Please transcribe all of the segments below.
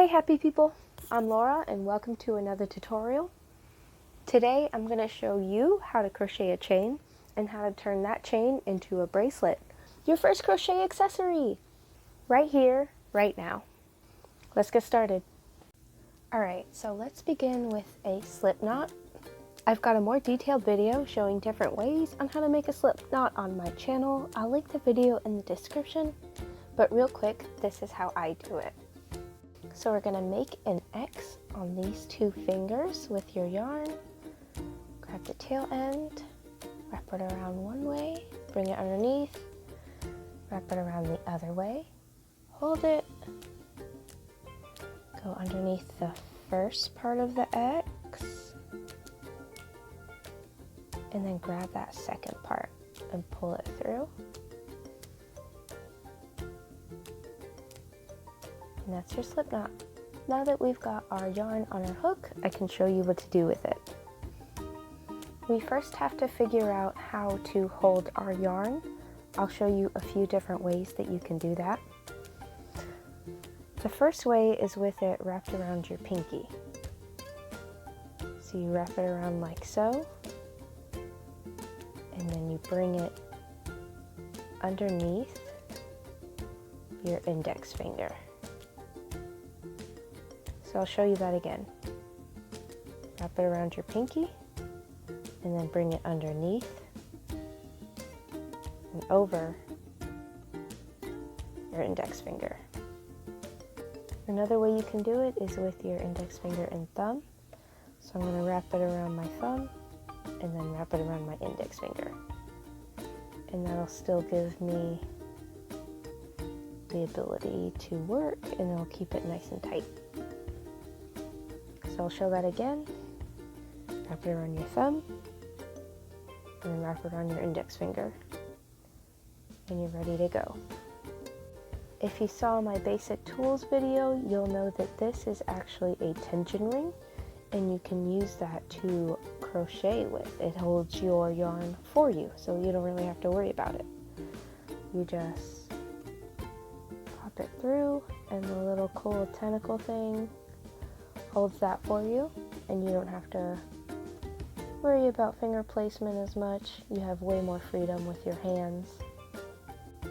Hey happy people, I'm Laura and welcome to another tutorial. Today I'm going to show you how to crochet a chain and how to turn that chain into a bracelet. Your first crochet accessory! Right here, right now. Let's get started. Alright, so let's begin with a slip knot. I've got a more detailed video showing different ways on how to make a slip knot on my channel. I'll link the video in the description, but real quick, this is how I do it. So we're going to make an X on these two fingers with your yarn. Grab the tail end, wrap it around one way, bring it underneath, wrap it around the other way, hold it, go underneath the first part of the X, and then grab that second part and pull it through. And that's your slip knot. Now that we've got our yarn on our hook, I can show you what to do with it. We first have to figure out how to hold our yarn. I'll show you a few different ways that you can do that. The first way is with it wrapped around your pinky. So you wrap it around like so, and then you bring it underneath your index finger. So I'll show you that again. Wrap it around your pinky and then bring it underneath and over your index finger. Another way you can do it is with your index finger and thumb. So I'm going to wrap it around my thumb and then wrap it around my index finger. And that'll still give me the ability to work and it'll keep it nice and tight. So I'll show that again. Wrap it around your thumb, and then wrap it around your index finger, and you're ready to go. If you saw my basic tools video, you'll know that this is actually a tension ring, and you can use that to crochet with. It holds your yarn for you, so you don't really have to worry about it. You just pop it through, and the little cool tentacle thing holds that for you, and you don't have to worry about finger placement as much. You have way more freedom with your hands.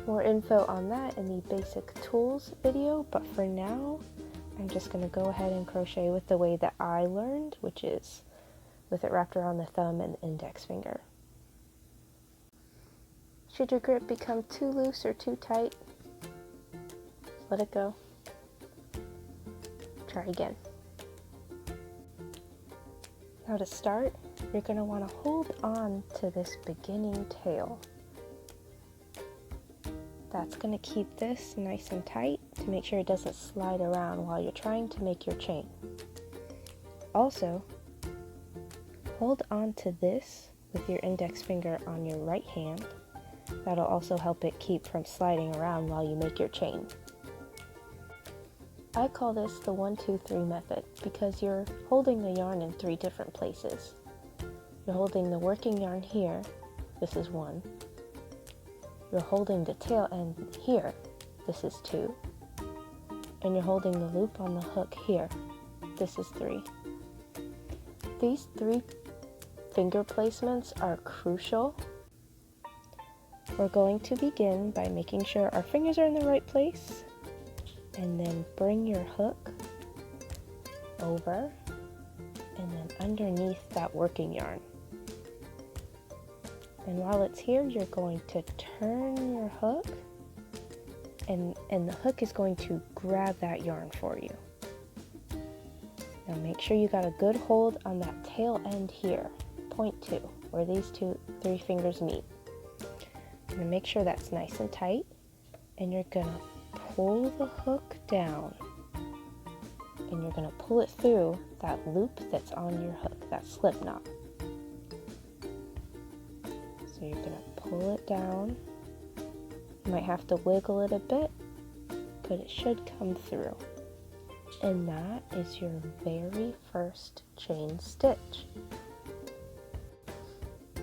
More info on that in the basic tools video, but for now I'm just going to go ahead and crochet with the way that I learned, which is with it wrapped around the thumb and index finger. Should your grip become too loose or too tight, let it go. Try again. Now to start, you're going to want to hold on to this beginning tail. That's going to keep this nice and tight to make sure it doesn't slide around while you're trying to make your chain. Also, hold on to this with your index finger on your right hand. That'll also help it keep from sliding around while you make your chain. I call this the 1, 2, 3 method because you're holding the yarn in 3 different places. You're holding the working yarn here, this is 1. You're holding the tail end here, this is 2. And you're holding the loop on the hook here, this is 3. These 3 finger placements are crucial. We're going to begin by making sure our fingers are in the right place. And then bring your hook over and then underneath that working yarn. And while it's here, you're going to turn your hook and the hook is going to grab that yarn for you. Now make sure you got a good hold on that tail end here, point 2, where these 3 fingers meet. You're going to make sure that's nice and tight, and you're going to pull the hook down and you're going to pull it through that loop that's on your hook, that slip knot. So you're going to pull it down. You might have to wiggle it a bit, but it should come through. And that is your very first chain stitch.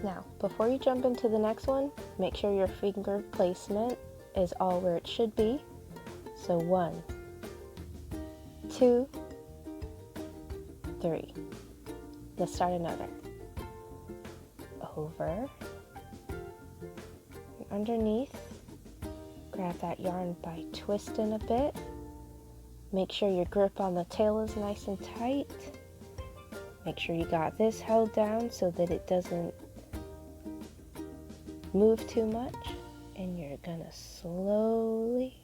Now, before you jump into the next one, make sure your finger placement is all where it should be. So 1, 2, 3. Let's start another. Over, and underneath. Grab that yarn by twisting a bit. Make sure your grip on the tail is nice and tight. Make sure you got this held down so that it doesn't move too much. And you're gonna slowly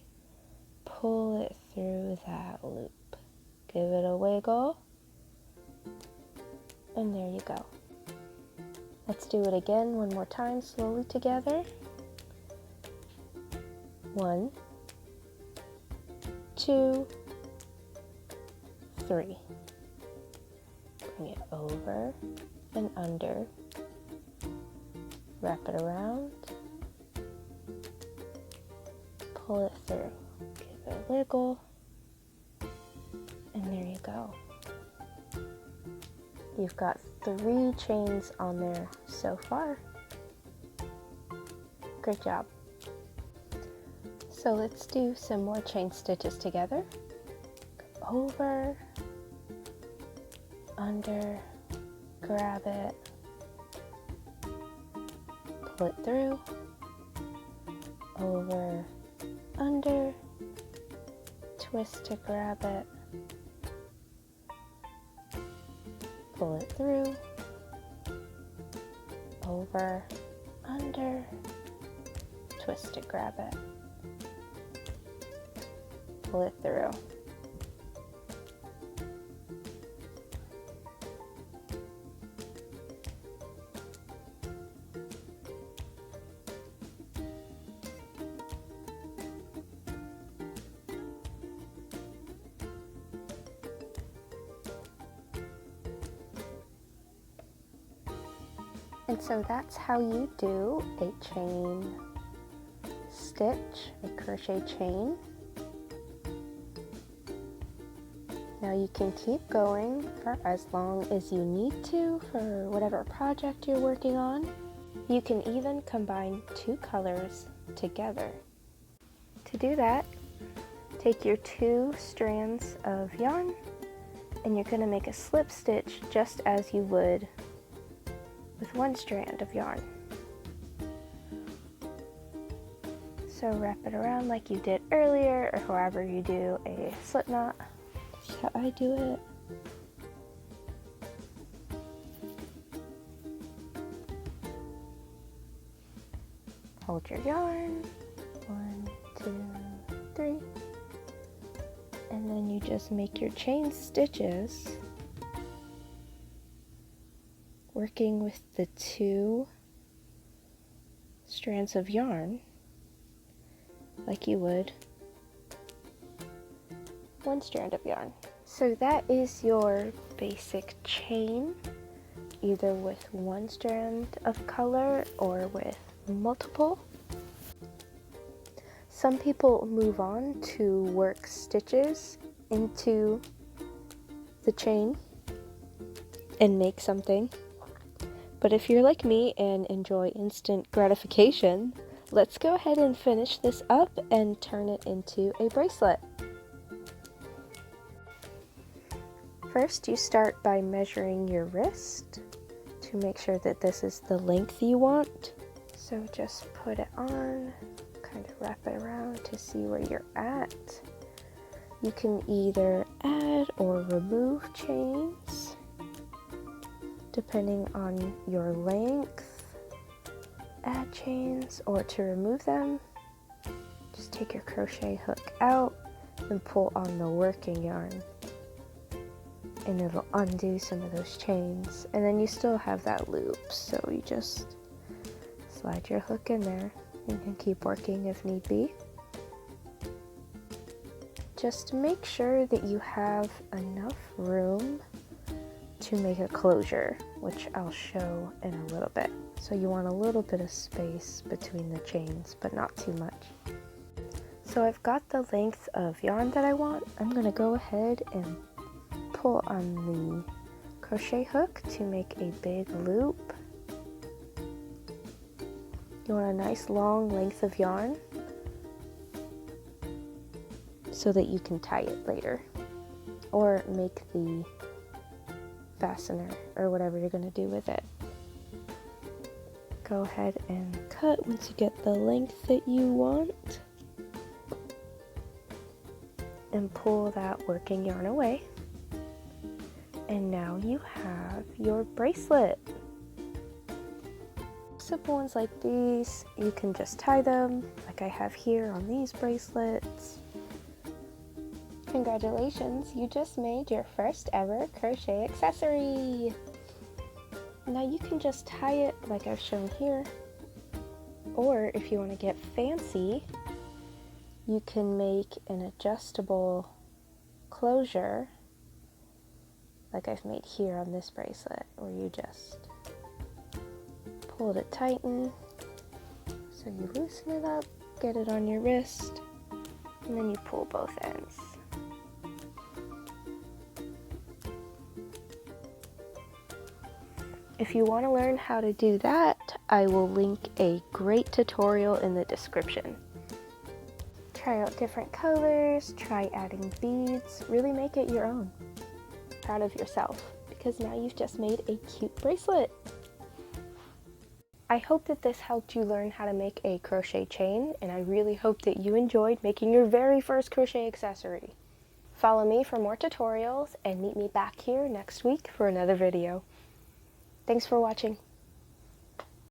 pull it through that loop. Give it a wiggle. And there you go. Let's do it again one more time, slowly together. 1, 2, 3. Bring it over and under. Wrap it around. Pull it through. Give it a wiggle. And there you go. You've got 3 chains on there so far. Great job. So let's do some more chain stitches together. Over, under, grab it, pull it through, over, under, twist to grab it, pull it through, over, under, twist to grab it, pull it through. And so that's how you do a chain stitch, a crochet chain. Now you can keep going for as long as you need to for whatever project you're working on. You can even combine 2 colors together. To do that, take your 2 strands of yarn and you're going to make a slip stitch just as you would with 1 strand of yarn. So wrap it around like you did earlier, or however you do a slip knot. That's how I do it. Hold your yarn, 1, 2, 3, and then you just make your chain stitches, working with the 2 strands of yarn like you would 1 strand of yarn. So that is your basic chain, either with 1 strand of color or with multiple. Some people move on to work stitches into the chain and make something. But if you're like me and enjoy instant gratification, let's go ahead and finish this up and turn it into a bracelet. First, you start by measuring your wrist to make sure that this is the length you want. So just put it on, kind of wrap it around to see where you're at. You can either add or remove chains depending on your length. Add chains, or to remove them, just take your crochet hook out and pull on the working yarn, and it'll undo some of those chains. And then you still have that loop, so you just slide your hook in there and can keep working if need be. Just make sure that you have enough room to make a closure, which I'll show in a little bit. So you want a little bit of space between the chains, but not too much. So I've got the length of yarn that I want. I'm going to go ahead and pull on the crochet hook to make a big loop. You want a nice long length of yarn so that you can tie it later. or make the fastener or whatever you're going to do with it. Go ahead and cut once you get the length that you want, and pull that working yarn away. And now you have your bracelet. Simple ones like these, you can just tie them like I have here on these bracelets. Congratulations, you just made your first ever crochet accessory. Now you can just tie it like I've shown here, or if you want to get fancy, you can make an adjustable closure like I've made here on this bracelet, where you just pull it tighten, so you loosen it up, get it on your wrist, and then you pull both ends. If you want to learn how to do that, I will link a great tutorial in the description. Try out different colors, try adding beads, really make it your own. Proud of yourself, because now you've just made a cute bracelet. I hope that this helped you learn how to make a crochet chain, and I really hope that you enjoyed making your very first crochet accessory. Follow me for more tutorials and meet me back here next week for another video. Thanks for watching.